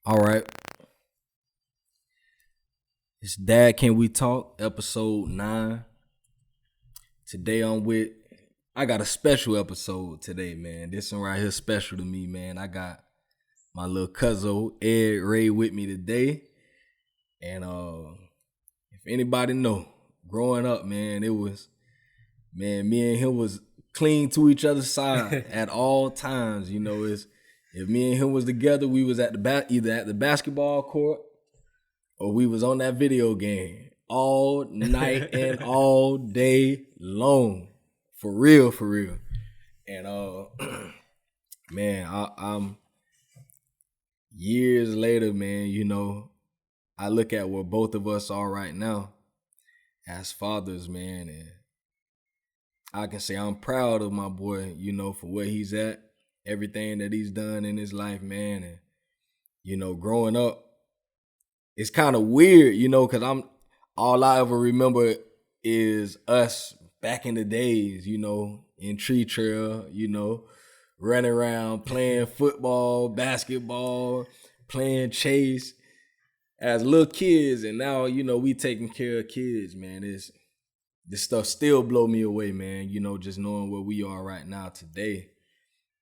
All right. It's Dad Can We Talk, episode 9. Today I got a special episode today, man. This one right here special to me, man. I got my little cousin Ed Ray with me today. And if anybody know, growing up, man, me and him was clean to each other's side at all times. You know, if me and him was together, we was at either at the basketball court or we was on that video game all night and all day long. For real. And man, I'm years later, man, you know, I look at where both of us are right now as fathers, man, and I can say I'm proud of my boy, you know, for where he's at, everything that he's done in his life, man. And, you know, growing up, it's kind of weird, you know, because all I ever remember is us back in the days, you know, in Tree Trail, you know, running around playing football, basketball, playing chase as little kids. And now, you know, we taking care of kids, man. This stuff still blow me away, man, you know, just knowing where we are right now today.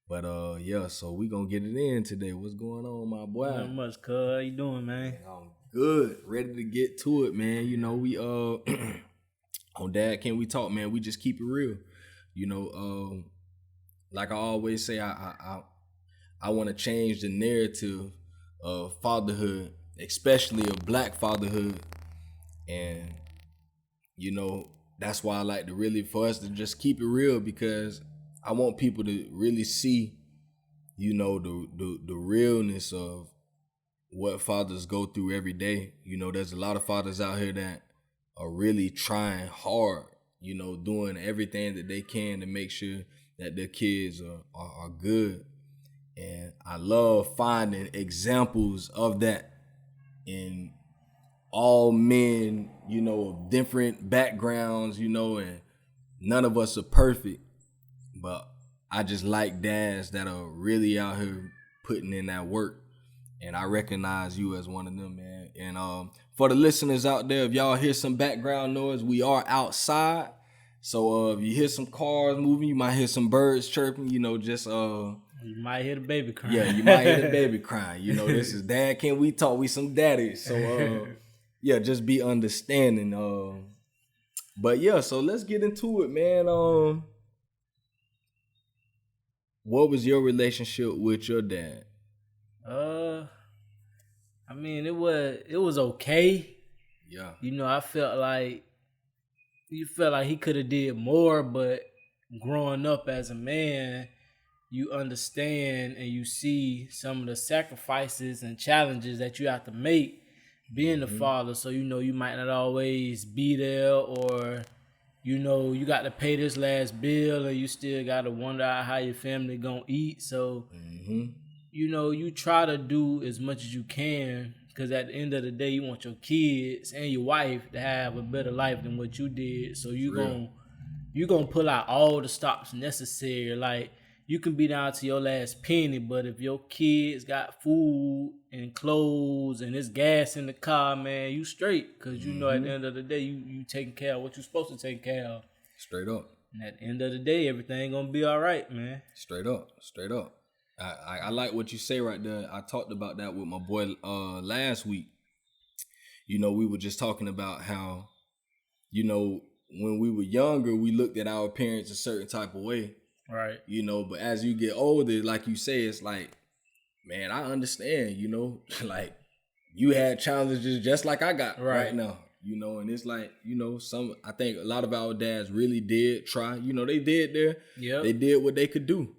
But yeah, so we gonna get it in today. What's going on, my boy? Not much, cuz. How you doing, man? I'm good, ready to get to it, man. You know, we on Dad Can We Talk, man, we just keep it real. You know, like I always say, I want to change the narrative of fatherhood, especially of Black fatherhood. And, you know, that's why I like to really, for us to just keep it real, because I want people to really see, you know, the realness of what fathers go through every day. You know, there's a lot of fathers out here that are really trying hard, you know, doing everything that they can to make sure that their kids are good. And I love finding examples of that in all men, you know, of different backgrounds, you know, and none of us are perfect. But I just like dads that are really out here putting in that work. And I recognize you as one of them, man. And for the listeners out there, if y'all hear some background noise, we are outside. So if you hear some cars moving, you might hear some birds chirping, you know, just You might hear the baby crying. Yeah, you might hear the baby crying. You know, this is Dad Can We Talk? We some daddies. So yeah, just be understanding. But yeah, so let's get into it, man. What was your relationship with your dad? I mean, it was okay. Yeah. You know, I felt like he could have did more, but growing up as a man, you understand and you see some of the sacrifices and challenges that you have to make being a father. So, you know, you might not always be there, or, you know, you got to pay this last bill and you still got to wonder how your family gonna eat. So, you know, you try to do as much as you can, because at the end of the day, you want your kids and your wife to have a better life than what you did. So you gonna pull out all the stops necessary. Like, you can be down to your last penny, but if your kids got food and clothes and there's gas in the car, man, you straight. Because you know at the end of the day, you taking care of what you're supposed to take care of. Straight up. And at the end of the day, everything gonna be all right, man. Straight up. I like what you say right there. I talked about that with my boy last week. You know, we were just talking about how, you know, when we were younger, we looked at our parents a certain type of way. Right. You know, but as you get older, like you say, it's like, man, I understand, you know, like you had challenges just like I got right now, you know, and it's like, you know, I think a lot of our dads really did try, you know, they did they did what they could do.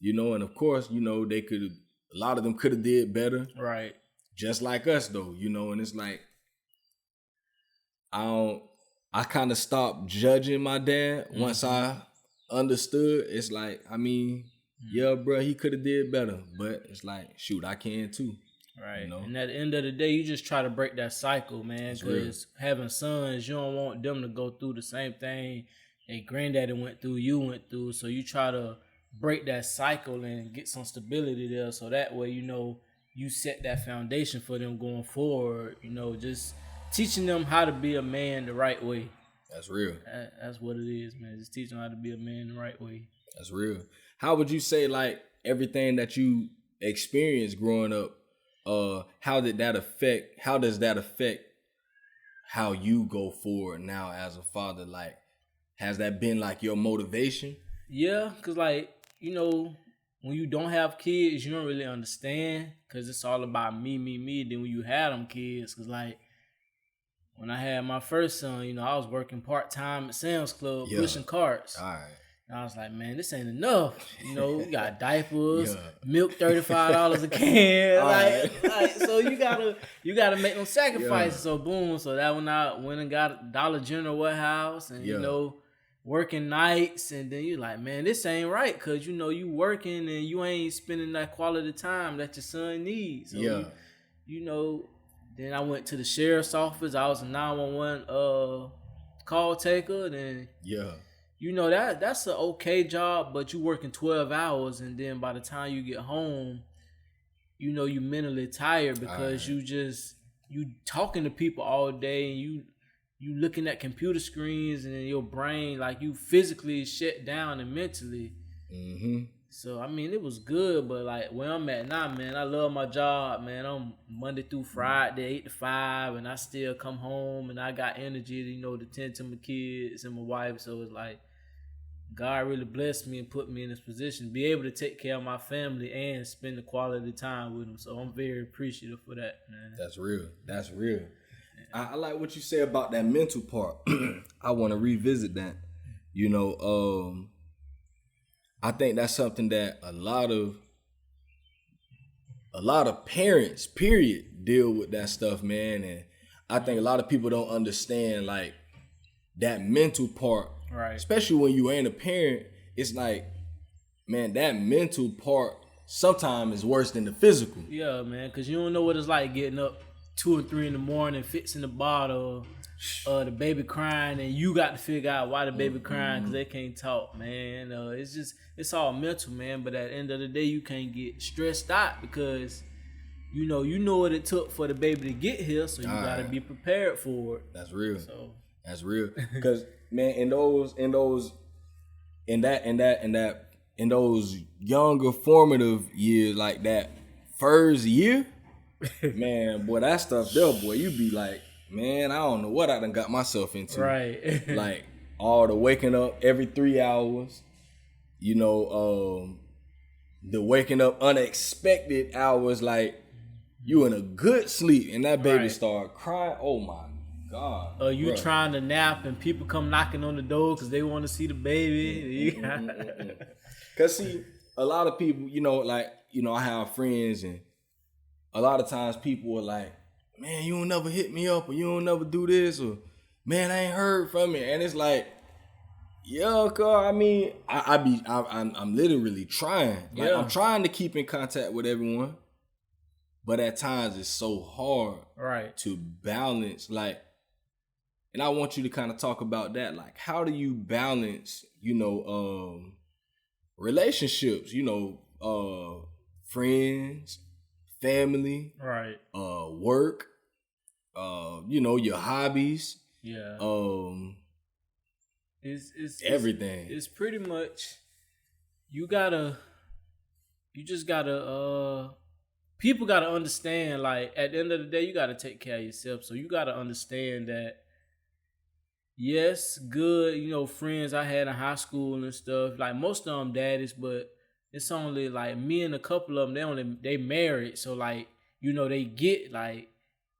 You know, and of course, you know, a lot of them could have did better. Right. Just like us though, you know, and it's like, I kind of stopped judging my dad once I understood. It's like, I mean, yeah, bro, he could have did better, but it's like, shoot, I can too. Right. You know? And at the end of the day, you just try to break that cycle, man, because having sons, you don't want them to go through the same thing their granddaddy went through, you went through. So you try to break that cycle and get some stability there, so that way, you know, you set that foundation for them going forward. You know, just teaching them how to be a man the right way. That's real. That's what it is, man. Just teaching them how to be a man the right way. That's real. How would you say, like, everything that you experienced growing up, how does that affect how you go forward now as a father? Like, has that been like your motivation? Yeah, because like, you know, when you don't have kids, you don't really understand because it's all about me. Then when you have them kids, because like when I had my first son, you know, I was working part-time at Sam's Club pushing carts. All right. And I was like, man, this ain't enough. You know, we got diapers, milk $35 a can. Like, so you gotta make them sacrifices. Yeah. So boom, so that when I went and got Dollar General warehouse and you know, working nights, and then you're like, man, this ain't right, cause you know you working and you ain't spending that quality time that your son needs. So you know, then I went to the sheriff's office. I was a 911 call taker. Then you know that's an okay job, but you working 12 hours, and then by the time you get home, you know you mentally tired because you talking to people all day, and you looking at computer screens, and in your brain, like, you physically shut down and mentally. Mm-hmm. So, I mean, it was good, but, like, where I'm at now, man, I love my job, man. I'm Monday through Friday, 8 to 5, and I still come home, and I got energy to, you know, to tend to my kids and my wife. So, it's like, God really blessed me and put me in this position to be able to take care of my family and spend the quality time with them. So, I'm very appreciative for that, man. That's real. That's real. I like what you say about that mental part. I want to revisit that. You know, I think that's something that a lot of parents, period, deal with that stuff, man. And I think a lot of people don't understand, like, that mental part. Right. Especially when you ain't a parent, it's like, man, that mental part sometimes is worse than the physical. Yeah, man, because you don't know what it's like getting up 2 or 3 in the morning, fixing the bottle, the baby crying, and you got to figure out why the baby crying because they can't talk, man. It's all mental, man. But at the end of the day, you can't get stressed out because you know what it took for the baby to get here, so you got to be prepared for it. That's real. That's real. Because man, in those younger formative years, like that first year. Man, boy, that stuff there, boy, you be like, man, I don't know what I done got myself into. Right. Like, all the waking up every 3 hours, you know, the waking up unexpected hours, like, you in a good sleep, and that baby start crying. Oh, my God. You trying to nap, and people come knocking on the door because they want to see the baby. Because, see, a lot of people, you know, like, you know, I have friends, and a lot of times people are like, man, you don't never hit me up, or you don't never do this, or man, I ain't heard from you. And it's like, yeah, cuz, I mean, I'm literally trying. Like, I'm trying to keep in contact with everyone, but at times it's so hard to balance. Like, and I want you to kind of talk about that. Like, how do you balance, you know, relationships, you know, friends, family, work, you know, your hobbies, it's everything. It's pretty much you just gotta people gotta understand, like, at the end of the day, you gotta take care of yourself. So you gotta understand that, yes, good, you know, friends I had in high school and stuff, like, most of them daddies, but it's only like me and a couple of them, they married. So, like, you know, they get, like,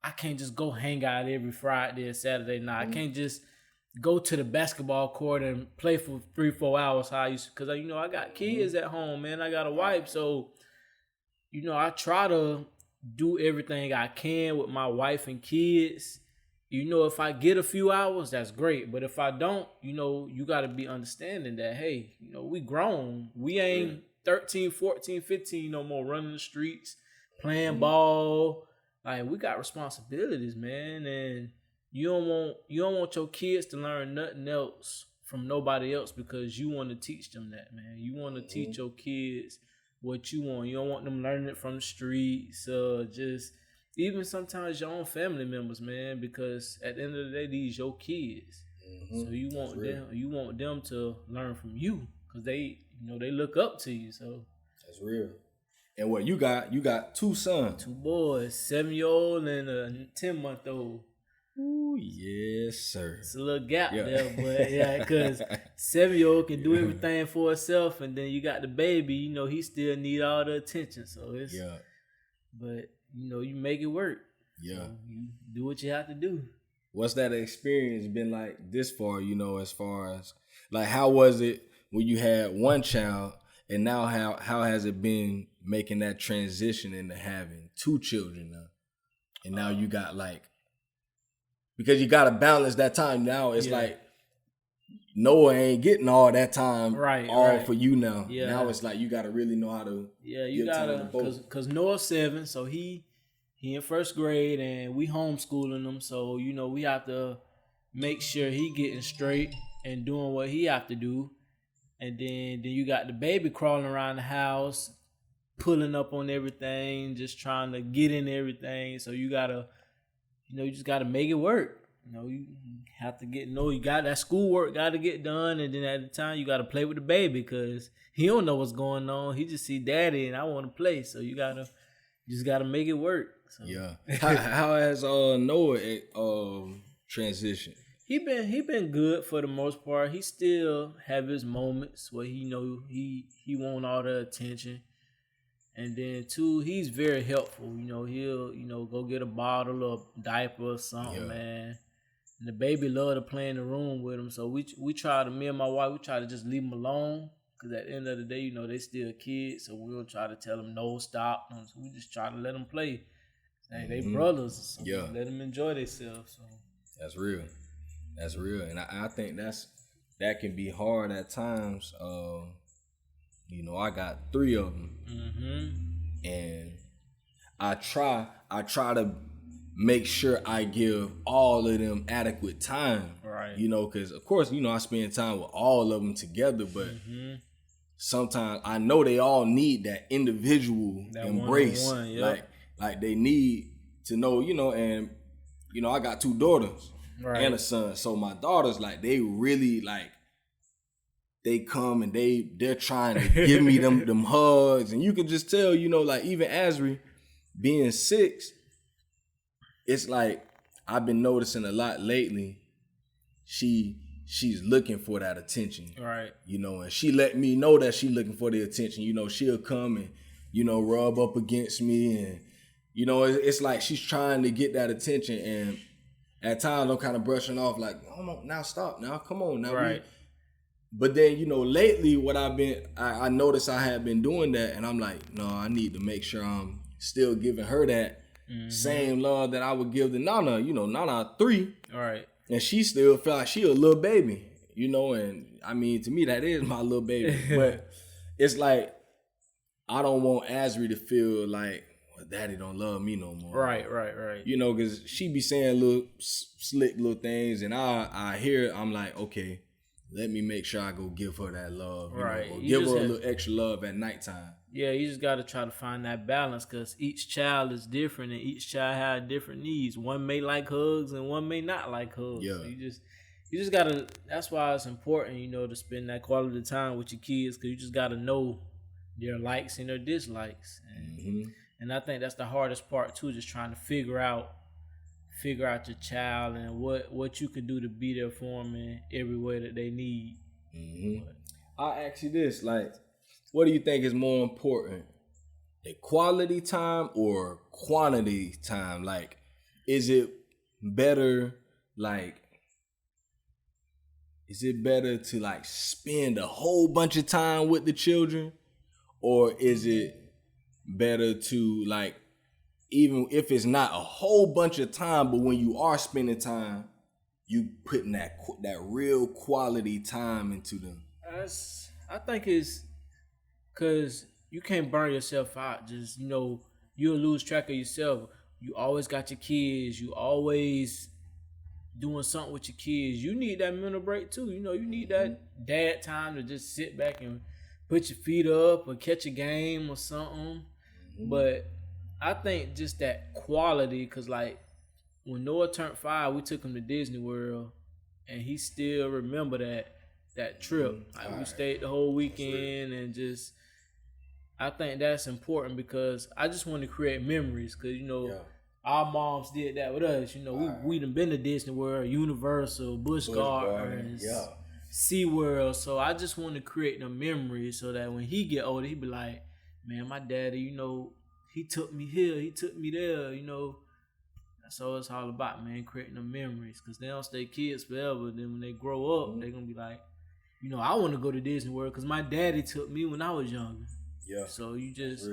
I can't just go hang out every Friday or Saturday night. I can't just go to the basketball court and play for 3-4 hours how I used to, because, you know, I got kids at home, man. I got a wife. So, you know, I try to do everything I can with my wife and kids. You know, if I get a few hours, that's great. But if I don't, you know, you got to be understanding that, hey, you know, we grown. We ain't 13, 14, 15 no more running the streets, playing ball. Like, we got responsibilities, man. And you don't want your kids to learn nothing else from nobody else because you want to teach them that, man. You want to teach your kids what you want. You don't want them learning it from the streets, just even sometimes your own family members, man, because at the end of the day, these your kids. Mm-hmm. So you want them to learn from you because they look up to you. So that's real. And what you got 2 sons, 2 boys, 7-year-old and a 10-month-old. Ooh, yes, sir. It's a little gap there, but yeah, because 7-year-old can do everything for herself, and then you got the baby. He still need all the attention. So it's but you make it work. Yeah, so you do what you have to do. What's that experience been like this far? As far as like, how was it when you had one child, and now how has it been making that transition into having 2 children now, and now you got like. Because you got to balance that time now. It's like Noah ain't getting all that time for you now. Yeah. Now it's like you got to really know how to you got to because Noah's 7, so he in 1st grade and we homeschooling him. So, we have to make sure he getting straight and doing what he have to do. And then you got the baby crawling around the house, pulling up on everything, just trying to get in everything. So you got to you just got to make it work. You have to you got that schoolwork got to get done. And then at the time, you got to play with the baby because he don't know what's going on. He just see daddy and I want to play. So you just got to make it work. So. Yeah. How has Noah transitioned? He been good for the most part. He still have his moments where he want all the attention. And then 2, he's very helpful. He'll go get a bottle or diaper or something, man. And the baby love to play in the room with him. So we try to, me and my wife, we try to just leave them alone. Because at the end of the day, they still kids. So we don't try to tell them no, stop. So we just try to let them play. They brothers. So let them enjoy themselves. So. That's real. That's real. And I think that can be hard at times. I got 3 of them, and I try to make sure I give all of them adequate time, right? Because of course, I spend time with all of them together, but sometimes I know they all need that individual embrace, one-on-one, like they need to know, and I got 2 daughters and a son, so my daughters they really they come and they're trying to give me them hugs. And you can just tell, even Asri being 6, it's like I've been noticing a lot lately. She's looking for that attention. Right. And she let me know that she's looking for the attention. She'll come and, rub up against me. And, it's like she's trying to get that attention. And at times I'm kind of brushing off like, oh, now stop. Now, come on. Now, right. But then, lately what I noticed I had been doing that, and I'm like, no, I need to make sure I'm still giving her that same love that I would give to Nana. Nana 3. All right. And she still feel like she a little baby, and I mean, to me, that is my little baby. But it's like, I don't want Asri to feel like, well, daddy don't love me no more. Right. Because she be saying little slick little things, and I hear it, I'm like, okay, let me make sure I go give her that love. Right. Or give her a little extra love at nighttime. Yeah, you just got to try to find that balance because each child is different and each child has different needs. One may like hugs and one may not like hugs. Yeah. So you just got to, that's why it's important, to spend that quality time with your kids because you just got to know their likes and their dislikes. And I think that's the hardest part too, just trying to figure out your child and what you can do to be there for them in every way that they need. I'll ask you this, what do you think is more important, a quality time or quantity time? Is it better to spend a whole bunch of time with the children, or is it better to even if it's not a whole bunch of time, but when you are spending time, you putting that real quality time into them? I think it's because you can't burn yourself out. Just, you'll lose track of yourself. You always got your kids. You always doing something with your kids. You need that mental break too. You need that dad time to just sit back and put your feet up or catch a game or something. Mm-hmm. But I think just that quality, because like when Noah turned 5, we took him to Disney World, and he still remember that trip. Like we stayed the whole weekend, and just I think that's important because I just want to create memories. Because our moms did that with us. We done been to Disney World, Universal, Busch Gardens, SeaWorld. So I just want to create the memories so that when he get older, he be like, man, my daddy, he took me here, he took me there, That's all it's all about, man, creating the memories. Because they don't stay kids forever. Then when they grow up, they're going to be like, I want to go to Disney World because my daddy took me when I was younger. Yeah. So you just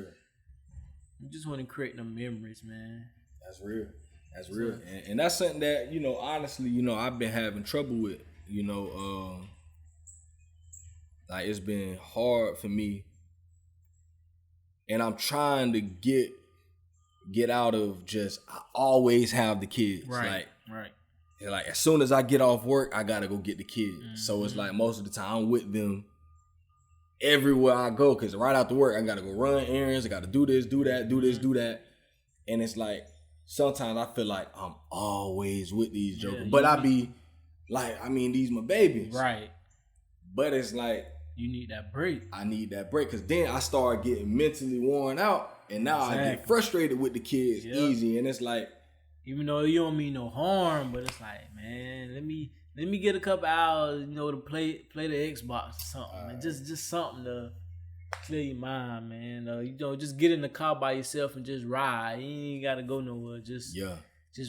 want to create the memories, man. That's real. That's real. And that's something that, honestly, I've been having trouble with, like it's been hard for me. And I'm trying to get out of just, I always have the kids. Right. Like as soon as I get off work, I gotta go get the kids. Mm-hmm. So it's like most of the time I'm with them everywhere I go, because right after work I gotta go run errands, I gotta do this, do that, do this, do that. And it's like sometimes I feel like I'm always with these jokers. But I be like, these my babies. Right. But it's like you need that break. I need that break, because then I start getting mentally worn out. And now I get frustrated with the kids easy. And it's like, even though you don't mean no harm, but it's like, man, let me get a couple hours, to play the Xbox or something. Man. Just something to clear your mind, man. Just get in the car by yourself and just ride. You ain't gotta go nowhere. Just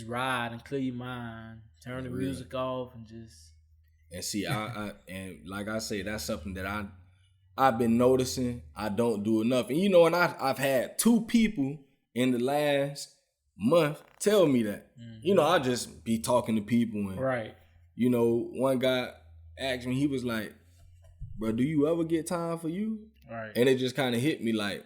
ride and clear your mind. Turn the music off and just. And see, I and like I say, that's something that I've been noticing I don't do enough. And and I've had 2 people in the last month tell me that. Mm-hmm. I just be talking to people and one guy asked me, he was like, bro, do you ever get time for you? Right. And it just kind of hit me like,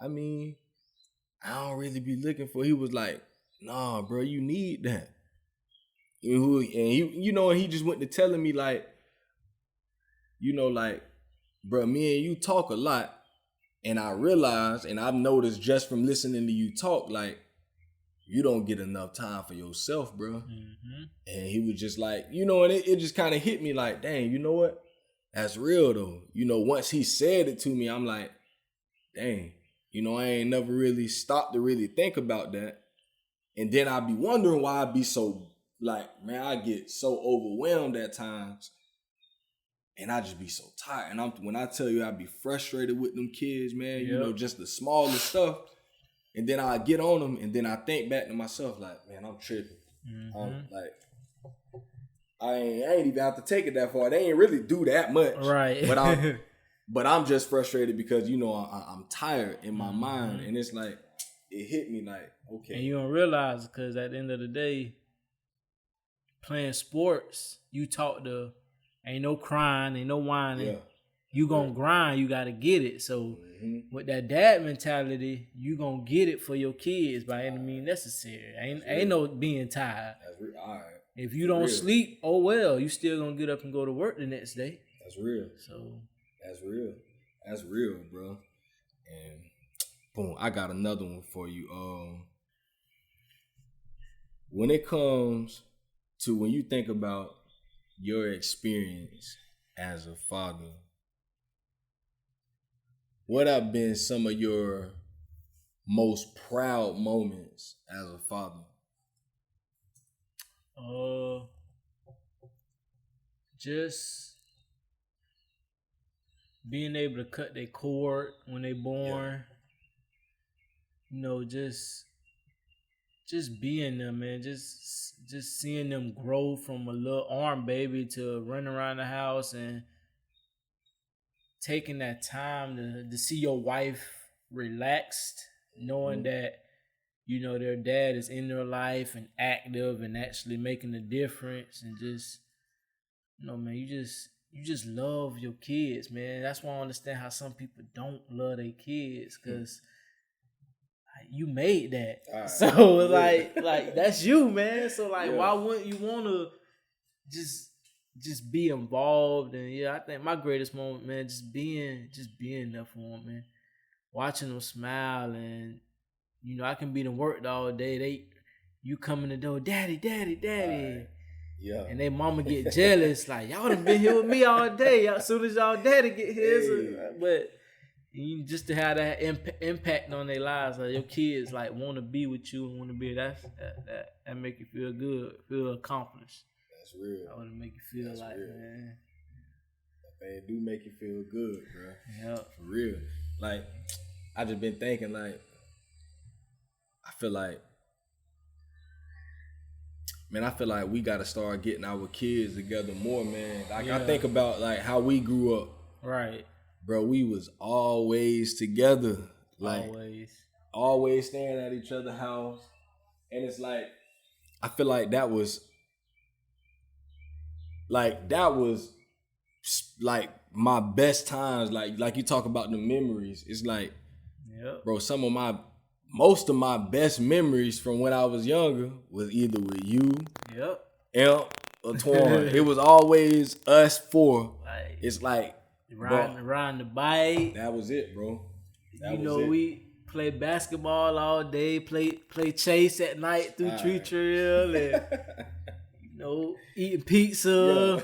I don't really be looking for. He was like, nah, bro, you need that. And he just went to telling me like, bro, me and you talk a lot, and I realized, and I've noticed just from listening to you talk, like, you don't get enough time for yourself, bro. Mm-hmm. And he was just like, and it just kind of hit me like, dang, you know what? That's real though. Once he said it to me, I'm like, dang, I ain't never really stopped to really think about that. And then I'd be wondering why I'd be so, like, man, I get so overwhelmed at times. And I just be so tired. And when I tell you I be frustrated with them kids, man, just the smallest stuff. And then I get on them, and then I think back to myself like, man, I'm tripping. Mm-hmm. I ain't even have to take it that far. They ain't really do that much. Right. But I'm just frustrated because, I'm tired in my mind. And it's like, it hit me like, okay. And you don't realize, because at the end of the day, playing sports, you talk to, ain't no crying, ain't no whining. Yeah. You gonna grind, you gotta get it. So with that dad mentality, you gonna get it for your kids by any means necessary. Ain't no being tired. That's all right. If you don't sleep, oh well, you still gonna get up and go to work the next day. That's real. So that's real. That's real, bro. And boom, I got another one for you. When it comes to when you think about your experience as a father, what have been some of your most proud moments as a father? Just being able to cut their cord when they born. Just being them, man. Just seeing them grow from a little arm baby to running around the house, and taking that time to see your wife relaxed, knowing that, their dad is in their life and active and actually making a difference, and just, man, you just love your kids, man. That's why I understand how some people don't love their kids, because you made that. Right. So like that's you, man. So why wouldn't you want to just just be involved. And yeah, I think my greatest moment, man, just being there for them, man. Watching them smile, and I can be to work all day. You come in the door, daddy, daddy, daddy. Right. Yeah. And they mama get jealous, like, y'all done been here with me all day. As soon as y'all daddy get here. Hey. But just to have that impact on their lives, like your kids like want to be with you and want to be that make you feel good, feel accomplished. That's real. I want to make you feel That's like, real. man. They do make you feel good, bro. Yeah. For real. Like, I just been thinking, like, I feel like we got to start getting our kids together more, man. Like, I think about, like, how we grew up. Right. Bro, we was always together. Like, always staring at each other's house. And it's like, I feel like that was my best times. Like you talk about the memories. It's like, bro, most of my best memories from when I was younger was either with you, Imp, or Twan. It was always us four. Like, it's like riding the bike. That was it, bro. We play basketball all day, play chase at night through Tree Trail, and eating pizza.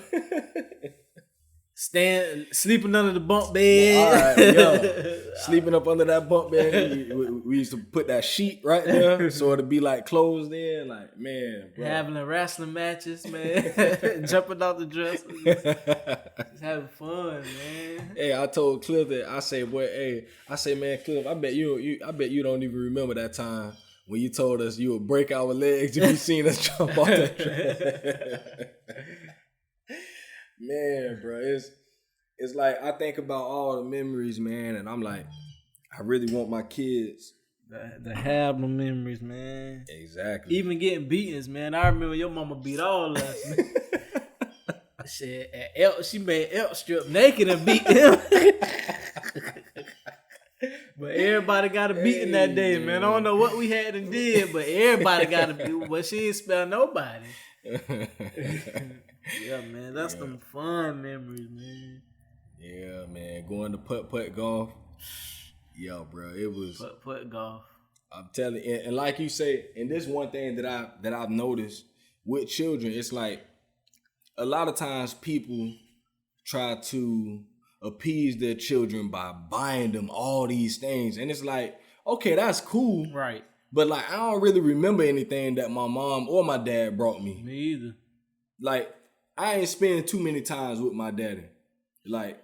Sleeping under the bunk bed. Sleeping up under that bunk bed. We used to put that sheet right there so it'd be like closed in. Like, man, bro. Having the wrestling matches, man. Jumping off the dresser. Just having fun, man. Hey, I told Cliff that man, Cliff, I bet you don't even remember that time when you told us you would break our legs if you seen us jump off that dresser. Man, bro, it's like I think about all the memories, man, and I'm like, I really want my kids to have the memories, man. Exactly. Even getting beatings, man. I remember your mama beat all of us, man. She made Elk strip naked and beat him. But everybody got a beating that day, man. I don't know what we had and did, but everybody got a beat. But she didn't spell nobody. Yeah, man, that's some fun memories, man. Yeah, man, going to putt golf. Yo, bro, it was putt golf. I'm telling you, and like you say, and this one thing that I've noticed with children, it's like a lot of times people try to appease their children by buying them all these things, and it's like, okay, that's cool, right? But like, I don't really remember anything that my mom or my dad brought me. Me either. Like, I ain't spend too many times with my daddy. Like,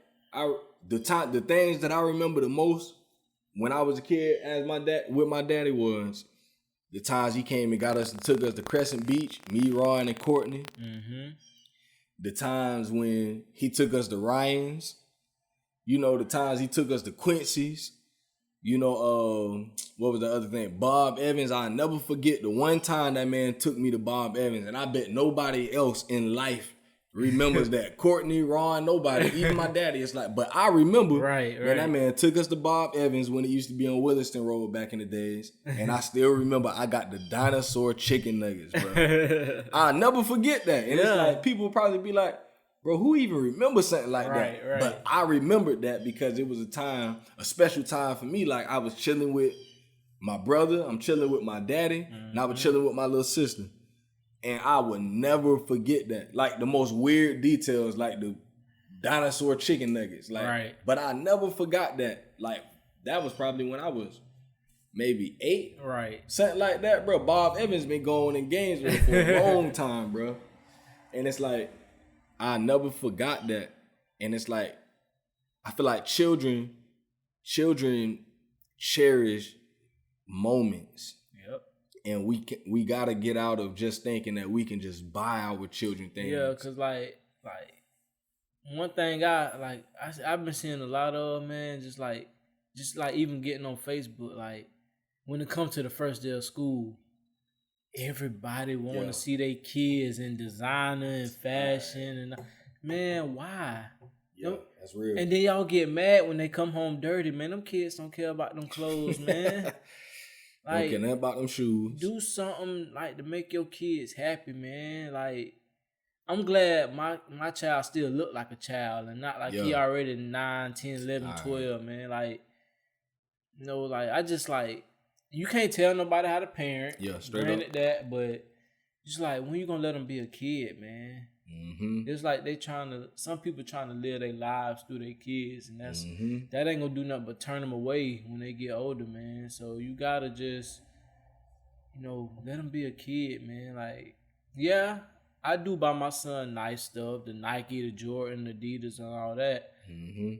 the things that I remember the most when I was a kid with my daddy was the times he came and took us to Crescent Beach, me, Ron, and Courtney. Mm-hmm. The times when he took us to Ryan's. The times he took us to Quincy's. What was the other thing? Bob Evans. I'll never forget the one time that man took me to Bob Evans, and I bet nobody else in life remembers that. Courtney, Ron, nobody, even my daddy. It's like, but I remember when that man took us to Bob Evans when it used to be on Williston Road back in the days, and I still remember I got the dinosaur chicken nuggets, bro. I'll never forget that. And it's like, people would probably be like, bro, who even remembers something like that? Right. But I remembered that because it was a special time for me. Like, I was chilling with my brother, I'm chilling with my daddy, and I was chilling with my little sister. And I would never forget that. Like, the most weird details, like the dinosaur chicken nuggets. Like, but I never forgot that. Like, that was probably when I was maybe 8. Right. Something like that, bro. Bob Evans been going in games with for a long time, bro. And it's like, I never forgot that. And it's like, I feel like children cherish moments. Yep. And we gotta get out of just thinking that we can just buy our children things. Yeah, cause like one thing I've been seeing a lot of, man, just like even getting on Facebook, like when it comes to the first day of school, everybody want to see their kids in designer and fashion, and man, why? Yeah, that's real. And then y'all get mad when they come home dirty, man. Them kids don't care about them clothes, man. Like, don't care nothing about them shoes. Do something like to make your kids happy, man. Like, I'm glad my child still look like a child and not like he Yeah. already 9, 10, 11, All right. 12, man. Like, like I just like you can't tell nobody how to parent. Yeah, straight up. Granted that, but just like when you gonna let them be a kid, man? Mm-hmm. It's like some people trying to live their lives through their kids, and Mm-hmm. that ain't gonna do nothing but turn them away when they get older, man. So you gotta just, let them be a kid, man. Like, yeah, I do buy my son nice stuff, the Nike, the Jordan, the Adidas, and all that. Mm-hmm.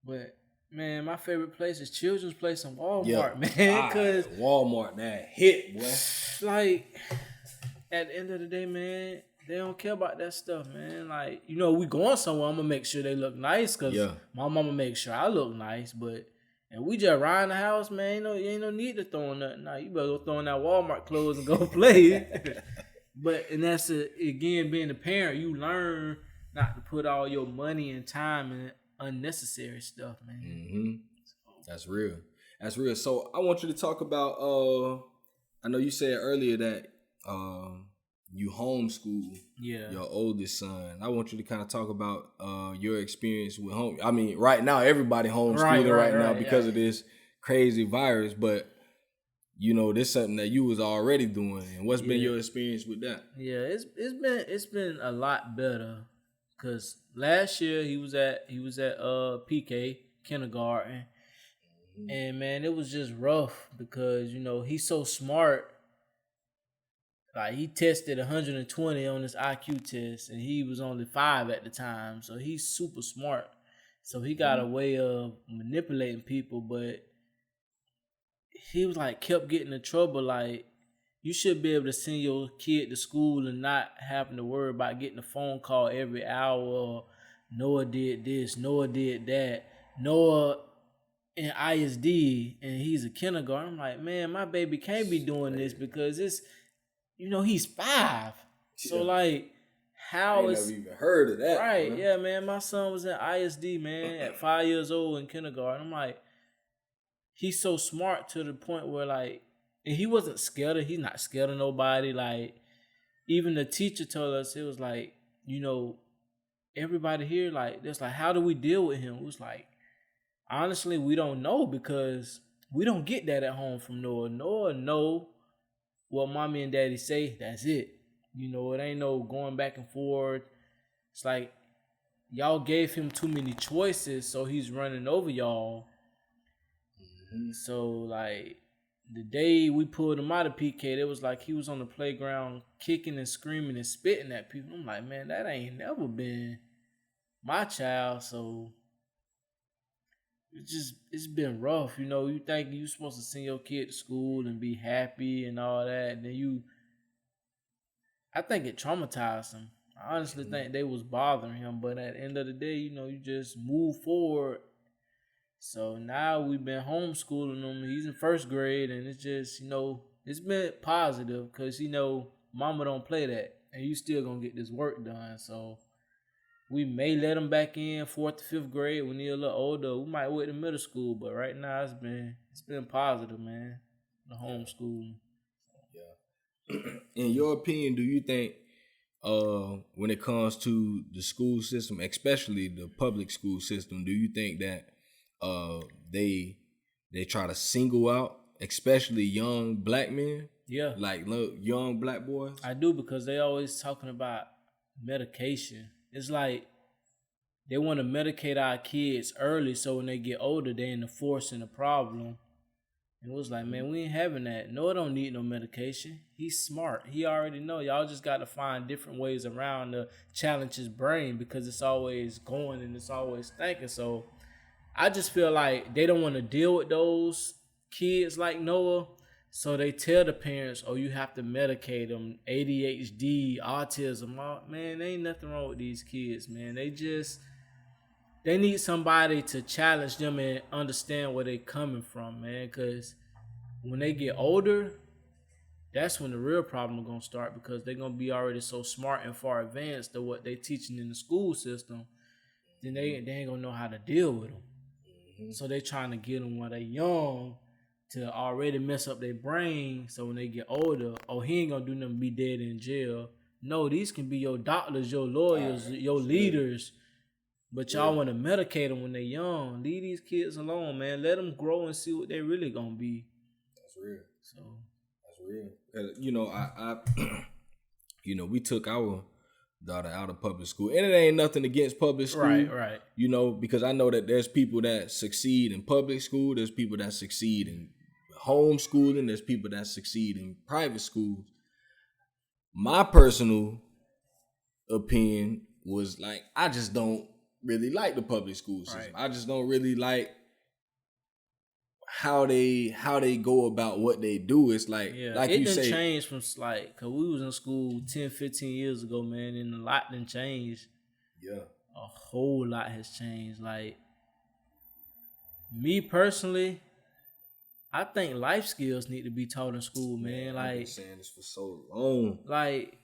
But man, my favorite place is Children's Place in Yeah. Walmart, man. Cause Walmart, that hit, boy. like at the end of the day, man, they don't care about that stuff, man. Like, we going somewhere, I'm gonna make sure they look nice, cause my mama make sure I look nice. But and we just around the house, man. Ain't no need to throw nothing. Now you better go throw in that Walmart clothes and go play. And that's again being a parent, you learn not to put all your money and time in unnecessary stuff, man. Mm-hmm. That's real. That's real. So I want you to talk about. I know you said earlier that you homeschool your oldest son. I want you to kind of talk about your experience with home. I mean, right now everybody homeschooling right now because of this crazy virus, but this is something that you was already doing. And what's been your experience with that? Yeah, it's been a lot better. Cause last year he was at PK kindergarten, and man, it was just rough because he's so smart. Like he tested 120 on his IQ test, and he was only 5 at the time, so he's super smart. So he got a way of manipulating people, but he was like kept getting in trouble. Like, you should be able to send your kid to school and not having to worry about getting a phone call every hour. Or Noah did this, Noah did that. Noah in ISD and he's a kindergarten. I'm like, man, my baby can't be doing this because it's, he's 5. So like, how I is never even heard of that? Right? Man. Yeah, man. My son was in ISD, man, at 5 years old in kindergarten. I'm like, he's so smart to the point where like. And he wasn't scared he's not scared of nobody. Like, even the teacher told us, it was like, everybody here, like, that's like, how do we deal with him? It was like, honestly, we don't know because we don't get that at home from Noah. Noah know what mommy and daddy say, that's it. It ain't no going back and forth. It's like, y'all gave him too many choices, so he's running over y'all. Mm-hmm. So, like, the day we pulled him out of PK, it was like he was on the playground kicking and screaming and spitting at people. I'm like, man, that ain't never been my child. So it's been rough. You think you supposed to send your kid to school and be happy and all that, and then I think it traumatized him. I honestly think they was bothering him, but at the end of the day, you just move forward. So now we've been homeschooling him. He's in 1st grade, and it's just, it's been positive because, mama don't play that, and you still gonna get this work done. So we may let him back in 4th to 5th grade when he's a little older. We might wait to middle school, but right now it's been positive, man. The homeschooling. Yeah. In your opinion, do you think when it comes to the school system, especially the public school system, do you think that they try to single out especially young black men? Yeah. Like young black boys? I do, because they always talking about medication. It's like they want to medicate our kids early so when they get older, they ain't forcing the problem. It was like, man, we ain't having that. Noah don't need no medication. He's smart. He already know. Y'all just got to find different ways around to challenge his brain because it's always going and it's always thinking. So I just feel like they don't want to deal with those kids like Noah. So they tell the parents, oh, you have to medicate them, ADHD, autism. Man, there ain't nothing wrong with these kids, man. They need somebody to challenge them and understand where they coming from, man. Because when they get older, that's when the real problem is going to start, because they're going to be already so smart and far advanced to what they teaching in the school system. Then they ain't going to know how to deal with them. Mm-hmm. So they trying to get them while they young to already mess up their brain. So when they get older, oh, he ain't going to do nothing, be dead in jail. No, these can be your doctors, your lawyers, your leaders. But y'all want to medicate them when they're young. Leave these kids alone, man. Let them grow and see what they really gonna be. That's real. So that's real. You know, I you know, we took our daughter out of public school, and it ain't nothing against public school, right. You know, because I know that there's people that succeed in public school, there's people that succeed in homeschooling, there's people that succeed in private schools. My personal opinion was like, I just don't really like the public school system. I just don't really like how they go about what they do. It's like, like you say, it didn't change from like, cause we was in school 10, 15 years ago, man, and a lot didn't change. Yeah, a whole lot has changed. Like me personally, I think life skills need to be taught in school, man. Like, I've been saying this for so long. Like,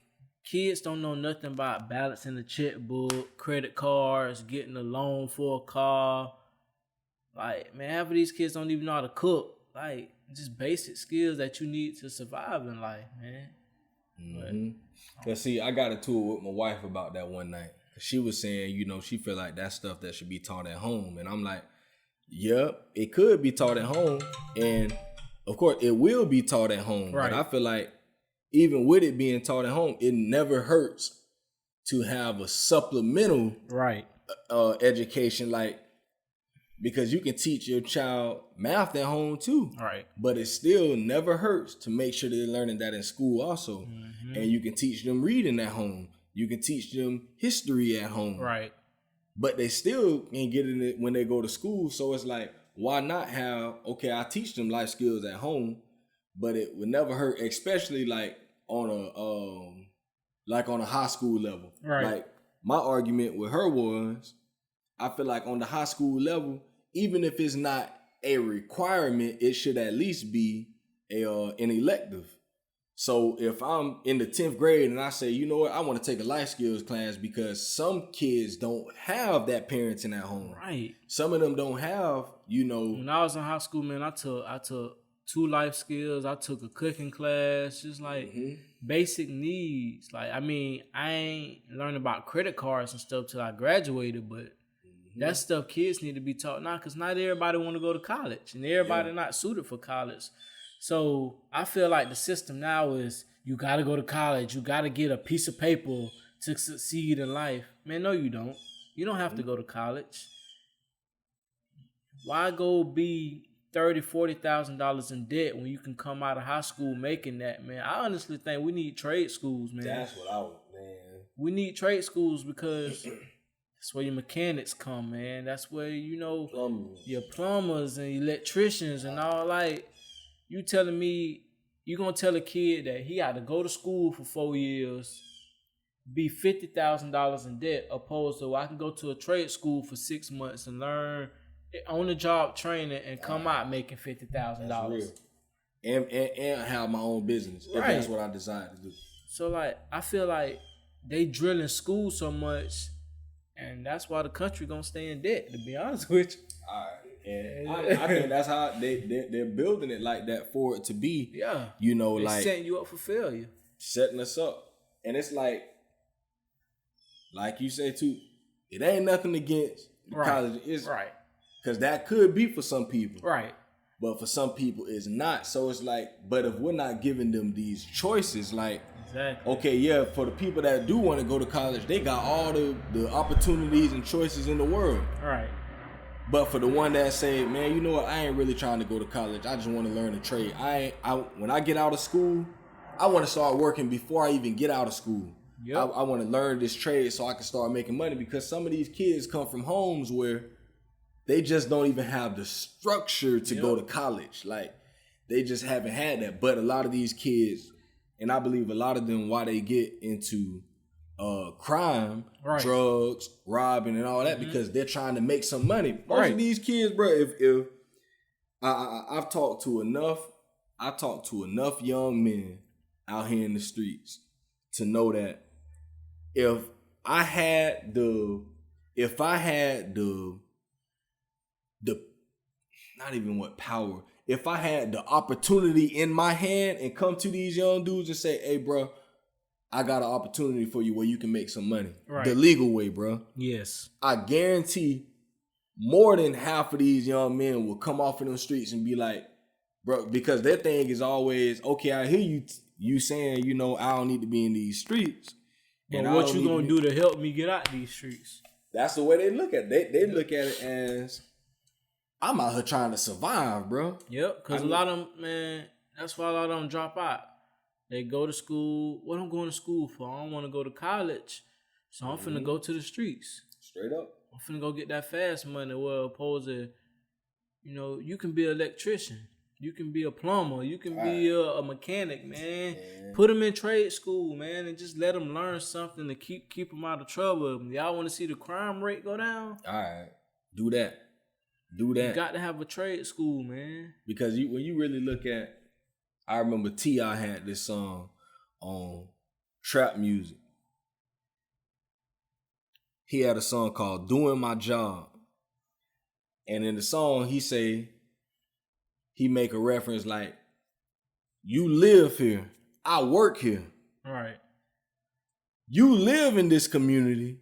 kids don't know nothing about balancing the checkbook, credit cards, getting a loan for a car. Like, man, half of these kids don't even know how to cook. Like, just basic skills that you need to survive in life, man. Mm-hmm. Cause see, I got into it with my wife about that one night. She was saying, you know, she feel like that's stuff that should be taught at home, and I'm like, yeah, it could be taught at home, and of course it will be taught at home. Right. But I feel like even with it being taught at home, it never hurts to have a supplemental education, like, because you can teach your child math at home too. Right. But it still never hurts to make sure they're learning that in school also. Mm-hmm. And you can teach them reading at home. You can teach them history at home. Right. But they still ain't getting it when they go to school. So it's like, why not have, okay, I teach them life skills at home, but it would never hurt, especially like on a high school level. Right. Like, my argument with her was, I feel like on the high school level, even if it's not a requirement, it should at least be an elective. So if I'm in the 10th grade and I say, you know what, I want to take a life skills class, because some kids don't have that parenting at home. Right. Some of them don't have, you know. When I was in high school, man, I took 2 life skills. I took a cooking class, just like basic needs. Like, I mean, I ain't learned about credit cards and stuff till I graduated, but that stuff kids need to be taught now, because not everybody want to go to college, and everybody not suited for college. So I feel like the system now is, you got to go to college. You got to get a piece of paper to succeed in life. Man, no, you don't. You don't have to go to college. Why go be $30,000, $40,000 in debt when you can come out of high school making that, man? I honestly think we need trade schools, man. That's what I would, man. We need trade schools, because that's where your mechanics come, man. That's where, you know, your plumbers and electricians and all. Like, you telling me you gonna tell a kid that he had to go to school for 4 years, be $50,000 in debt, opposed to, I can go to a trade school for 6 months and learn on the job training and come out making $50,000 and have my own business if that's what I decide to do. So, like, I feel like they drill in school so much, and that's why the country gonna stay in debt, to be honest with you. All right. And I think that's how they're building it like that for it to be. Yeah. You know, they're like, setting you up for failure. Setting us up. And it's like you say too, it ain't nothing against college. It's because that could be for some people. Right. But for some people it's not. So it's like, but if we're not giving them these choices, like, okay, yeah, for the people that do want to go to college, they got all the opportunities and choices in the world. Right. But for the one that say, man, you know what, I ain't really trying to go to college. I just want to learn a trade. When I get out of school, I want to start working before I even get out of school. Yep. I want to learn this trade so I can start making money, because some of these kids come from homes where they just don't even have the structure to go to college. Like, they just haven't had that. But a lot of these kids, and I believe a lot of them, why they get into crime, drugs, robbing, and all that, because they're trying to make some money. Most of these kids, bro, if I've talked to enough young men out here in the streets to know that if I had the not even what power, if I had the opportunity in my hand and come to these young dudes and say, hey, bro, I got an opportunity for you where you can make some money. Right. The legal way, bro. Yes. I guarantee more than half of these young men will come off in the streets and be like, bro, because their thing is always, okay, I hear you saying, you know, I don't need to be in these streets. But what you gonna do to help me get out these streets? That's the way they look at it. They look at it as, I'm out here trying to survive, bro. Yep, because a lot of them, man, that's why a lot of them drop out. They go to school. What I'm going to school for? I don't want to go to college. So I'm finna go to the streets. Straight up. I'm finna go get that fast money. Well, opposed to, you know, you can be an electrician. You can be a plumber. You can be a mechanic, man. Put them in trade school, man, and just let them learn something to keep them out of trouble. Y'all want to see the crime rate go down? All right. Do that. Do that. You got to have a trade school, man. Because when you really look at, I remember T.I. had this song on trap music. He had a song called Doing My Job. And in the song, he make a reference like, you live here, I work here. Right. You live in this community,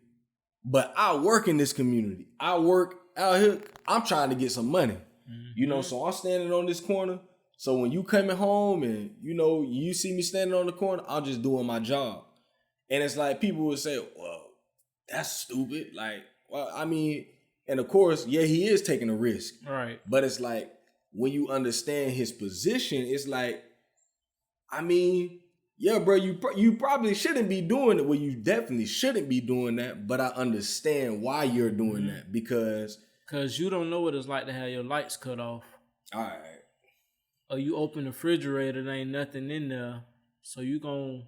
but I work in this community. I work out here, I'm trying to get some money. Mm-hmm. You know, so I'm standing on this corner. So when you coming home and, you know, you see me standing on the corner, I'm just doing my job. And it's like people would say, well, that's stupid. Like, well, I mean, and of course, yeah, he is taking a risk. Right. But it's like, when you understand his position, it's like, I mean, yeah, bro, you probably shouldn't be doing it. Well, you definitely shouldn't be doing that. But I understand why you're doing that because you don't know what it's like to have your lights cut off. All right. Or you open the refrigerator, there ain't nothing in there. So you gon'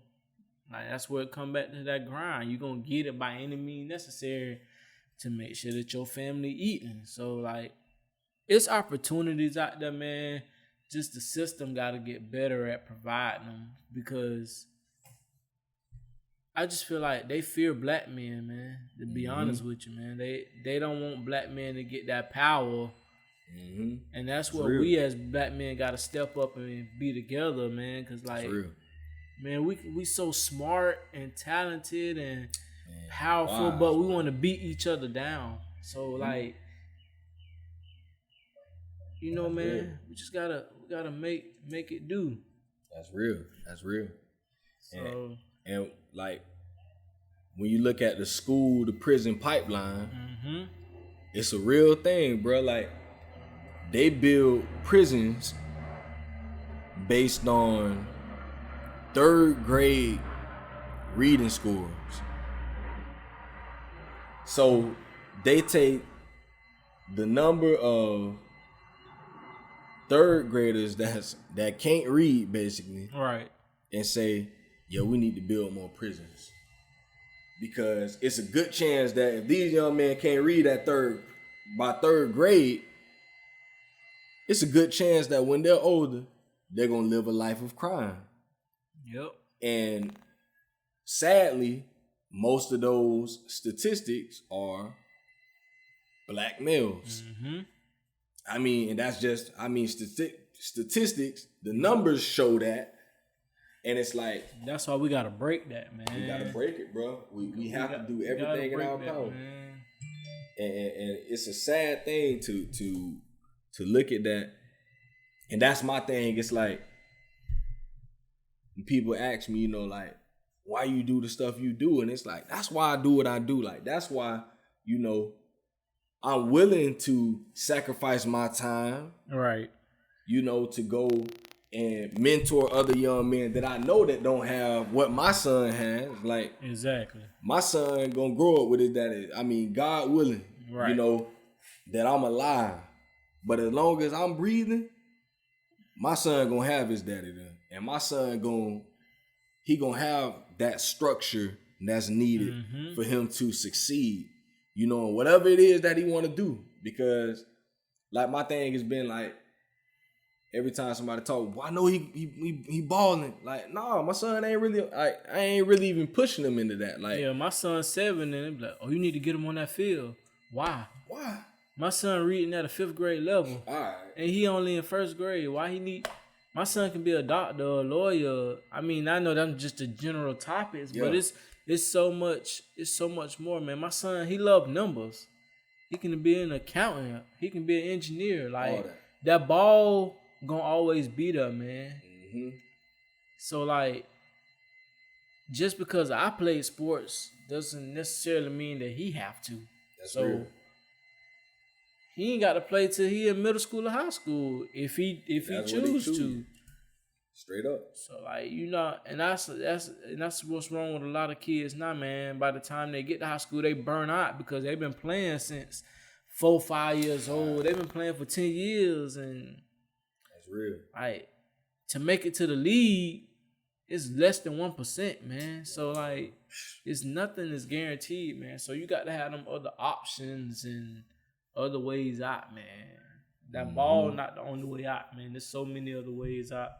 like that's where it come back to that grind. You gonna get it by any means necessary to make sure that your family eating. So like, it's opportunities out there, man. Just the system got to get better at providing them because I just feel like they fear black men, man. To be honest with you, man, they don't want black men to get that power. Mm-hmm. And that's what we as black men got to step up and be together, man. Cause like, man, we so smart and talented and powerful, but we want to beat each other down. So like, you know, man, we just gotta make it do. That's real. That's real. So and like when you look at the school to prison pipeline, it's a real thing, bro. Like they build prisons based on 3rd grade reading scores. So they take the number of 3rd graders that can't read, basically, right, and say, yo, we need to build more prisons. Because it's a good chance that if these young men can't read by 3rd grade, it's a good chance that when they're older, they're going to live a life of crime. Yep. And sadly, most of those statistics are black males. Mm-hmm. I mean, and that's just, statistics, the numbers show that. And it's like, that's why we got to break that, man. We got to break it, bro. We have to do everything in our power. And it's a sad thing to look at that. And that's my thing. It's like, when people ask me, you know, like, why you do the stuff you do? And it's like, that's why I do what I do. Like, that's why, you know, I'm willing to sacrifice my time. Right. You know, to go and mentor other young men that I know that don't have what my son has. Like, exactly. My son gonna grow up with his daddy. I mean, God willing, you know, that I'm alive. But as long as I'm breathing, my son gonna have his daddy then. And my son gonna have that structure that's needed for him to succeed. You know, whatever it is that he want to do. Because, like, my thing has been, like, every time somebody talk, well, I know he balling. Like, nah, my son ain't really, I ain't really even pushing him into that. Like, yeah, my son's 7, and they be like, oh, you need to get him on that field. Why? Why? My son reading at a 5th grade level. All right. And he only in 1st grade. Why he need My son can be a doctor or a lawyer. I mean, I know that's just the general topics, but Yeah. it's so much more, man. My son, he love numbers. He can be an accountant. He can be an engineer. All Like that. that ball gonna always be there, man. Mm-hmm. So like, just because I played sports doesn't necessarily mean that he have to. That's So real. he ain't got to play till he in middle school or high school if he That's what they choose choose. to. Straight up. So like, you know, and that's what's wrong with a lot of kids now, man. By the time they get to high school, they burn out because they've been playing since 4, 5 years old. They've been playing for 10 years, and That's real. like to make it to the league, it's less than 1%, man. So like, it's nothing is guaranteed, man. So you got to have them other options and other ways out, man. That ball not the only way out, man. There's so many other ways out.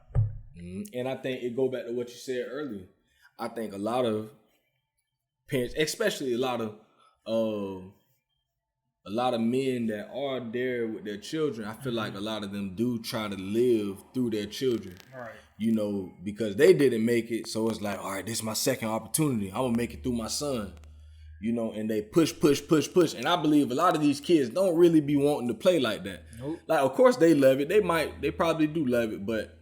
And I think it go back to what you said earlier. I think a lot of parents, especially a lot of men that are there with their children, I feel like a lot of them do try to live through their children. Right. You know, because they didn't make it, so it's like, all right, this is my second opportunity. I'm gonna make it through my son. You know, and they push. And I believe a lot of these kids don't really be wanting to play like that. Nope. Like, of course they love it. They probably do love it, but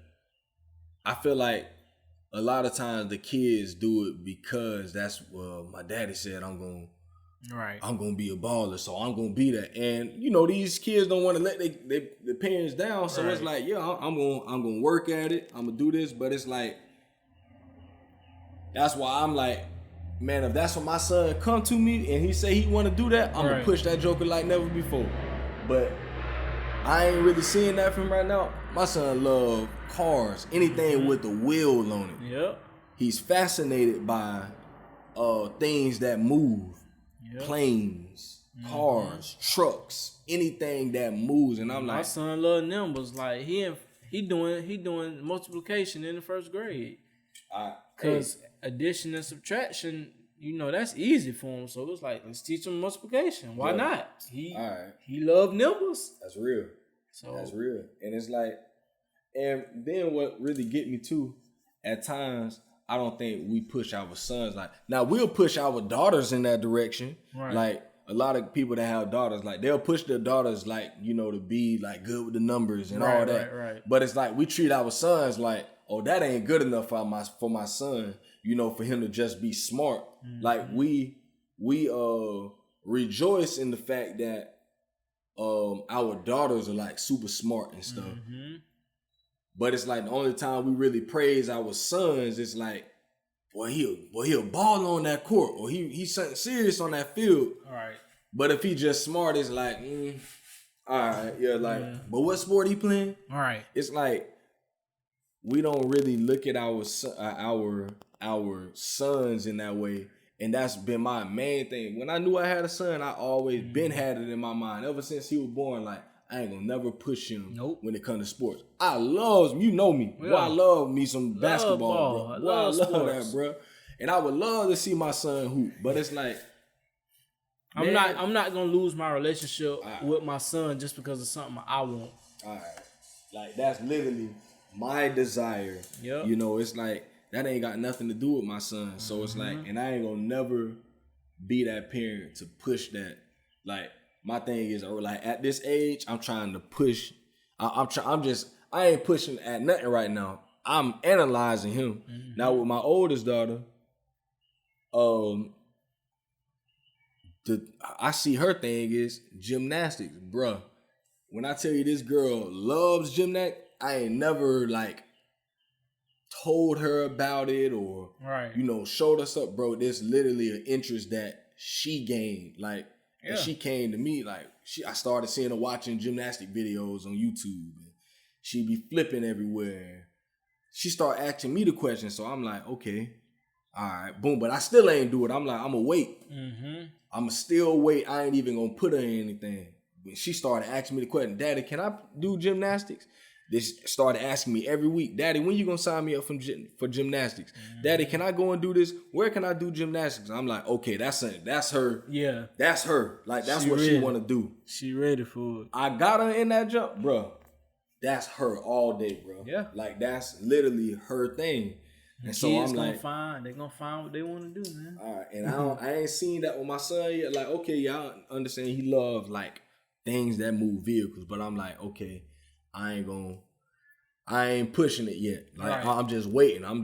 I feel like a lot of times the kids do it because that's my daddy said I'm gonna be a baller, so I'm gonna be that. And you know, these kids don't want to let their parents down, so it's like, yeah, I'm gonna work at it. I'm gonna do this, but it's like, that's why I'm like, man, if that's what my son come to me and he say he want to do that, I'm gonna push that joker like never before. But I ain't really seeing that from him right now. My son love cars, anything with a wheel on it. Yep. He's fascinated by things that move, planes, cars, trucks, anything that moves. And I'm like, my son love numbers. Like he doing multiplication in the first grade. Cause addition and subtraction, you know, that's easy for him. So it's like, let's teach him multiplication. Why not? He love numbers. That's real. So that's real. And it's like, and then what really get me too, at times, I don't think we push our sons like, now we'll push our daughters in that direction. Right. Like a lot of people that have daughters, like they'll push their daughters like, you know, to be like good with the numbers and all that. Right. But it's like, we treat our sons like, oh, that ain't good enough for my son, you know, for him to just be smart. Like we rejoice in the fact that our daughters are like super smart and stuff. But it's like the only time we really praise our sons, it's like, boy, he'll ball on that court, or he's something serious on that field. All right. But if he just smart, it's like, all right, yeah, like, but what sport he playing? All right. It's like, we don't really look at our sons in that way. And that's been my main thing. When I knew I had a son, I always been had it in my mind. Ever since he was born, like, I ain't gonna never push him when it comes to sports. I love, you know me. Yeah. Boy, I love me some basketball, bro. I love that, bro. And I would love to see my son hoop. But it's like, I'm not gonna lose my relationship with my son just because of something I want. All right. Like, that's literally my desire. Yep. You know, it's like, that ain't got nothing to do with my son. So it's like, and I ain't gonna never be that parent to push that. Like, my thing is, like, at this age, I'm trying to push. I ain't pushing at nothing right now. I'm analyzing him. Now with my oldest daughter, I see her thing is gymnastics, bruh. When I tell you this girl loves gymnastics, I ain't never like told her about it or you know, showed us up, bro. There's literally an interest that she gained. Like, and she came to me, like, I started seeing her watching gymnastic videos on YouTube. And she be flipping everywhere. She started asking me the question, so I'm like, okay, all right, boom. But I still ain't do it. I'm like, I'm gonna wait. I'ma still wait. I ain't even gonna put her in anything. When she started asking me the question, Daddy, can I do gymnastics? They started asking me every week, Daddy, when you gonna sign me up for gymnastics? Daddy, can I go and do this? Where can I do gymnastics? I'm like, okay, that's her. Yeah, that's her. Like, that's what she want to do. She ready for it. I got her in that jump, bro. that's her all day, bro. Yeah. Like that's literally her thing. And so I'm like, they're gonna find what they want to do, man. all right. And I ain't seen that with my son yet. Like, okay, y'all understand he loves like things that move vehicles, but I'm like, okay, I ain't pushing it yet. Like I'm just waiting. I'm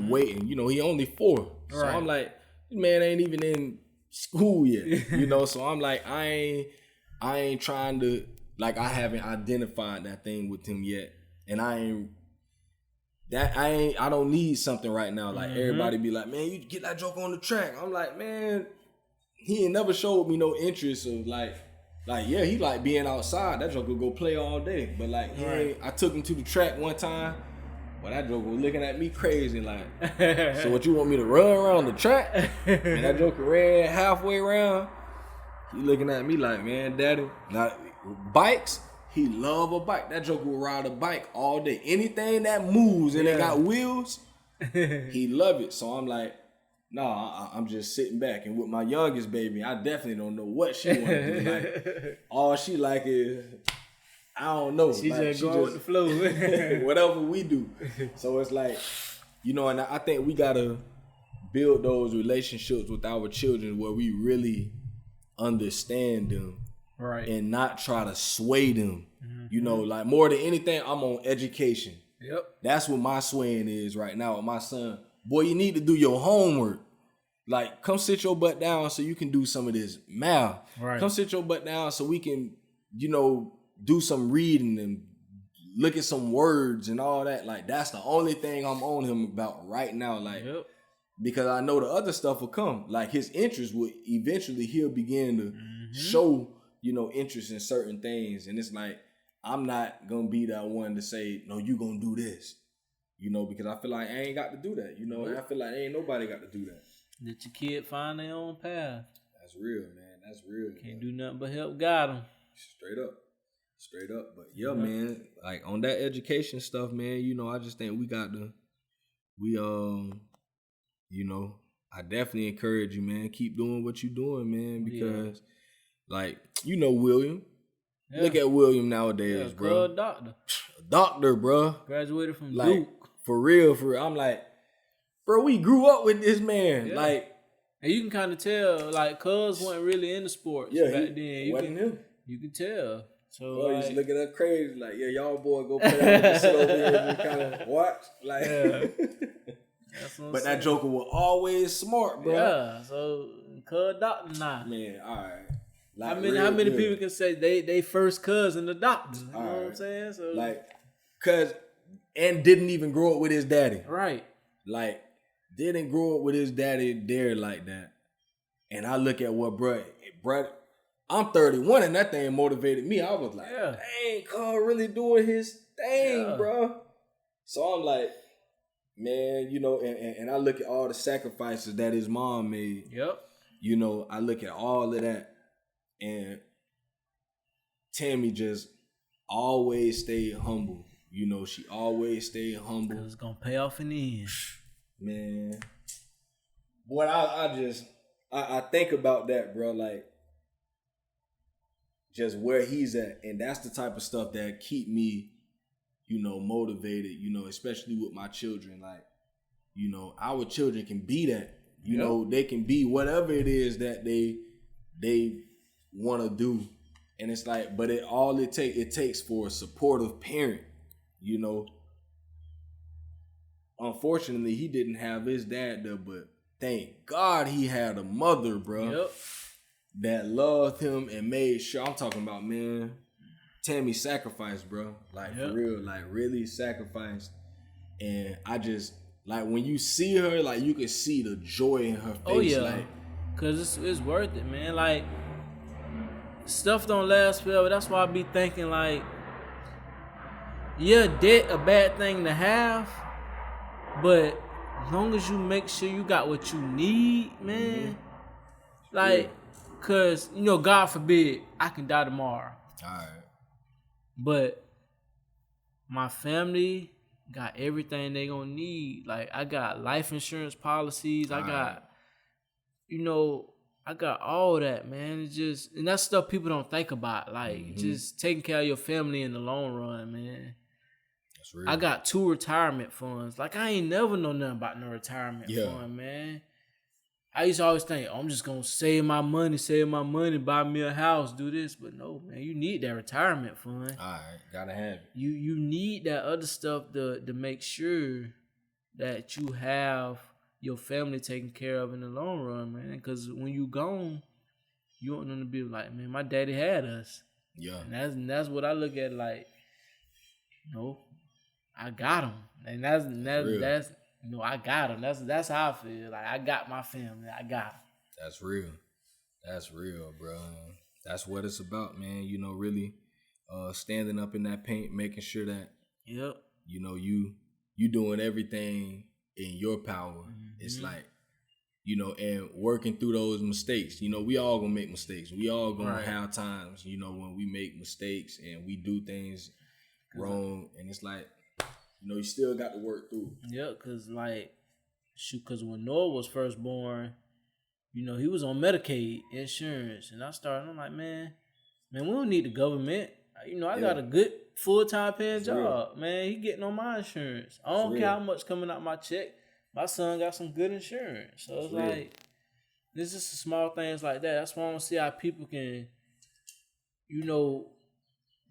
waiting. You know, he only 4. So I'm like, this man ain't even in school yet. You know, so I'm like, I ain't trying to, like, I haven't identified that thing with him yet. And I don't need something right now. Like everybody be like, man, you get that joker on the track. I'm like, man, he ain't never showed me no interest of like yeah, he like being outside. That joker go play all day. But like, I took him to the track one time. But that joker was looking at me crazy like, so what you want me to run around the track? And that joker ran halfway around. He looking at me like, man, daddy. Now, bikes, he love a bike. That joker will ride a bike all day. Anything that moves and it got wheels, he love it. So I'm like, nah, I'm just sitting back. And with my youngest baby, I definitely don't know what she want to do. Like, all she like is, I don't know. She like, just going with the flow. Whatever we do. So it's like, you know, and I think we got to build those relationships with our children where we really understand them. Right. And not try to sway them. You know, like more than anything, I'm on education. Yep. That's what my swaying is right now with my son. Boy, you need to do your homework. Like, come sit your butt down so you can do some of this math. Right. Come sit your butt down so we can, you know, do some reading and look at some words and all that. Like, that's the only thing I'm on him about right now. Like, because I know the other stuff will come. Like, his interest will eventually, he'll begin to show, you know, interest in certain things. And it's like, I'm not going to be that one to say, no, you going to do this. You know, because I feel like I ain't got to do that. You know, and I feel like ain't nobody got to do that. Let your kid find their own path. That's real, man. That's real. Can't do nothing but help guide them. Straight up. But yeah, man, like on that education stuff, man, you know, I just think you know, I definitely encourage you, man. Keep doing what you're doing, man, because like, you know, William. Yeah. Look at William nowadays, bro. A doctor, bro. Graduated from like, Duke. For real. I'm like, bro, we grew up with this man. Yeah. Like, and you can kind of tell, like, Cuz wasn't really into sports back then. You can tell. So, bro, he's looking at crazy, like, yeah, y'all boy go play out and sit over here and kind of watch. Like, but that joker was always smart, bro. Yeah, so Cuz doctor now. Man, all right. Like, how many people can say they first cousin the doctor? You know what I'm saying? So like, cuz and didn't even grow up with his daddy. Right. Like, didn't grow up with his daddy there like that. And I look at what bruh, I'm 31 and that thing motivated me. I was like, dang, Carl really doing his thing, bro. So I'm like, man, you know, and I look at all the sacrifices that his mom made. Yep. You know, I look at all of that. And Tammy just always stayed humble. You know, she always stayed humble. 'Cause it's gonna pay off in the end. Man. Boy, I think about that, bro. Like, just where he's at. And that's the type of stuff that keep me, you know, motivated, you know, especially with my children. Like, you know, our children can be that. You know, they can be whatever it is that they want to do. And it's like, but it takes for a supportive parent, you know. Unfortunately, he didn't have his dad there, but thank God he had a mother, bro, that loved him and made sure. I'm talking about, man, Tammy sacrificed, bro. Like, for real, like, really sacrificed. And I just, like, when you see her, like, you can see the joy in her face. Oh, yeah. Like, because it's worth it, man. Like, stuff don't last forever. That's why I be thinking, like, debt a bad thing to have, but as long as you make sure you got what you need, man, like, cause, you know, God forbid I can die tomorrow. All right. But my family got everything they gonna need. Like, I got life insurance policies. I got, you know, I got all that, man. It's just, and that's stuff people don't think about. Like, just taking care of your family in the long run, man. That's real. I got 2 retirement funds. Like, I ain't never know nothing about no retirement fund, man. I used to always think, I'm just going to save my money, buy me a house, do this. But no, man, you need that retirement fund. All right, gotta have it. You need that other stuff to make sure that you have your family taken care of in the long run, man. Because when you gone, you want them to be like, man, my daddy had us. Yeah. And that's what I look at like, I got them. And that's I got them. That's how I feel. Like, I got my family. I got them. That's real. That's real, bro. That's what it's about, man. Really standing up in that paint, making sure that, you doing everything in your power. Mm-hmm. It's like, and working through those mistakes. We all gonna make mistakes. We all gonna have times, when we make mistakes and we do things wrong. And it's like, you still got to work through. Yeah, because when Noah was first born, he was on Medicaid insurance. And I'm like, man, we don't need the government. I got a good full-time paying job. Real. Man, he getting on my insurance. I don't care how much coming out my check. My son got some good insurance. So it's like, this is small things like that. That's why I want to see how people can,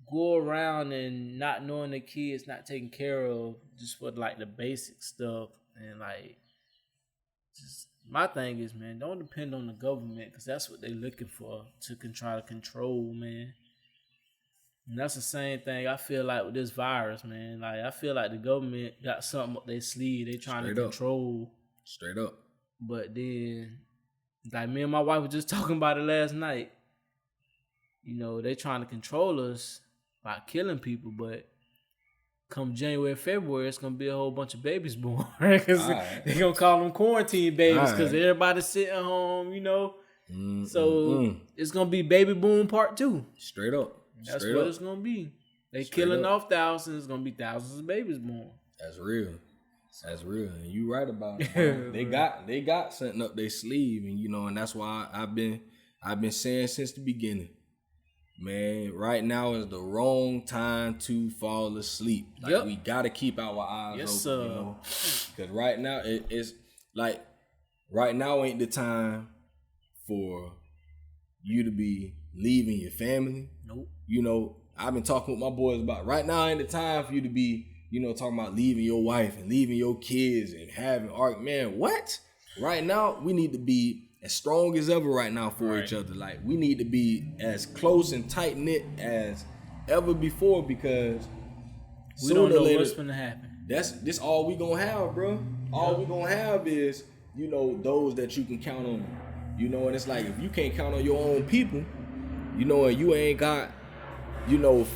go around and not knowing the kids not taken care of just for like the basic stuff. And like, just my thing is, man, don't depend on the government, because that's what they're looking for, to try to control, man. And that's the same thing I feel like with this virus, man. Like, I feel like the government got something up their sleeve. They trying to control. Straight up. But then, like, me and my wife were just talking about it last night. They trying to control us by killing people, but come January, February, it's going to be a whole bunch of babies born. Because they're going to call them quarantine babies because everybody's sitting home, So it's going to be baby boom part 2. Straight up. That's what it's going to be. They killing off thousands. It's going to be thousands of babies born. That's real. That's real. And you right about it. They got something up their sleeve. And, and that's why I've been saying since the beginning, man, right now is the wrong time to fall asleep. Like, we got to keep our eyes open, Because right now, it's like, right now ain't the time for you to be leaving your family. Nope. I've been talking with my boys about right now ain't the time for you to be, talking about leaving your wife and leaving your kids and having man, what? Right now, we need to be as strong as ever right now for each other. Like, we need to be as close and tight knit as ever before, because we don't know what's gonna happen. This all we gonna have, bro. All we gonna have is, those that you can count on. And it's like, if you can't count on your own people, and you ain't got,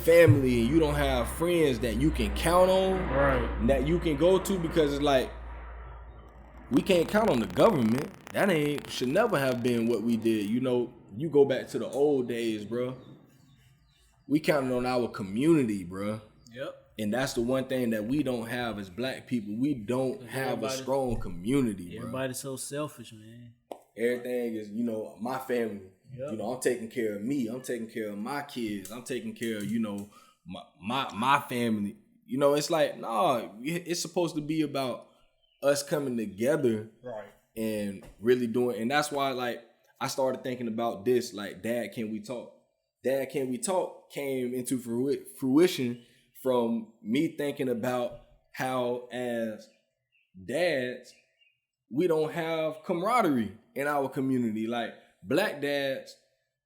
family, and you don't have friends that you can count on, that you can go to, because it's like, we can't count on the government. That should never have been what we did. You go back to the old days, bro. We counted on our community, bro. Yep. And that's the one thing that we don't have as black people. We don't have a strong community, bro. Everybody's so selfish, man. Everything is, my family. Yep. I'm taking care of me. I'm taking care of my kids. I'm taking care of, my family. It's like, nah, it's supposed to be about us coming together, and really doing. And that's why, like, I started thinking about this, like, Dad, Can We Talk? Dad, Can We Talk came into fruition from me thinking about how, as dads, we don't have camaraderie in our community. Like, black dads,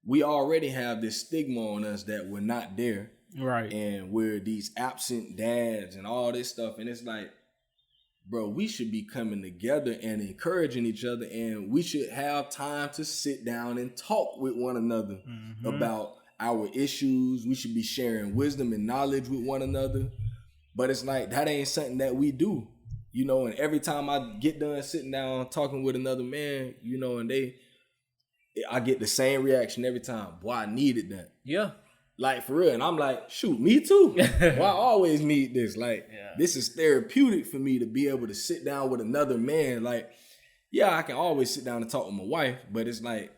we already have this stigma on us that we're not there. Right. And we're these absent dads and all this stuff. And it's like, bro, we should be coming together and encouraging each other, and we should have time to sit down and talk with one another about our issues. We should be sharing wisdom and knowledge with one another. But it's like, that ain't something that we do, and every time I get done sitting down talking with another man, and I get the same reaction every time. Boy, I needed that. Yeah. Like, for real. And I'm like, shoot, me too. Well, I always need this. Like, this is therapeutic for me to be able to sit down with another man. Like, yeah, I can always sit down and talk with my wife, but it's like,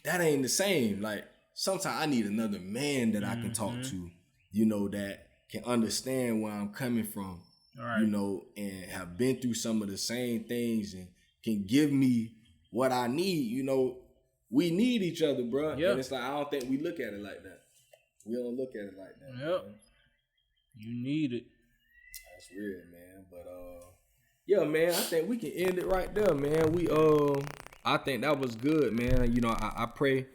that ain't the same. Like sometimes I need another man that I can talk to, you know, that can understand where I'm coming from, you know, and have been through some of the same things and can give me what I need. You know, we need each other, bro. Yep. And it's like, I don't think we look at it like that. We don't look at it like that. Yep. Man. You need it. That's real, man. But yeah, man, I think we can end it right there, man. I think that was good, man. You know, I pray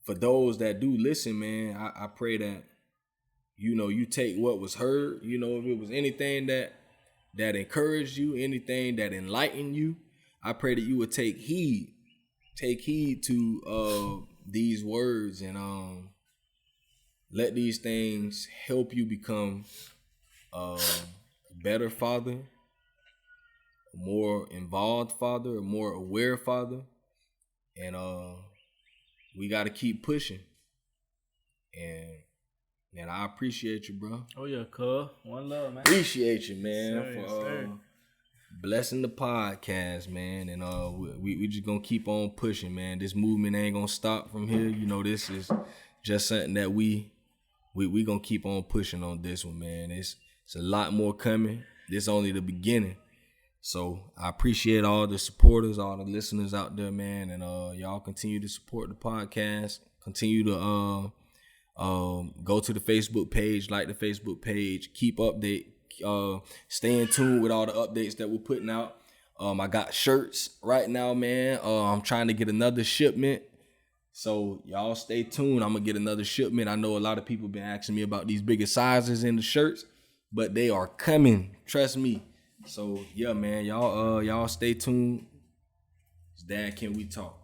for those that do listen, man. I pray that, you know, you take what was heard. You know, if it was anything that encouraged you, anything that enlightened you, I pray that you would take heed to these words and let these things help you become a better father, a more involved father, a more aware father. And we got to keep pushing. And I appreciate you, bro. Oh yeah, cuz. One love, man. Appreciate you, man, for blessing the podcast, man. And we just gonna keep on pushing, man. This movement ain't gonna stop from here. You know, this is just something that we gonna keep on pushing on this one, man. It's a lot more coming. This only the beginning. So I appreciate all the supporters, all the listeners out there, man. And y'all continue to support the podcast. Continue to go to the Facebook page, like the Facebook page, keep update, stay in tune with all the updates that we're putting out. I got shirts right now, man. I'm trying to get another shipment. So y'all stay tuned. I'm gonna get another shipment. I know a lot of people been asking me about these bigger sizes in the shirts, but they are coming. Trust me. So yeah, man, y'all stay tuned. It's Dad, Can We Talk?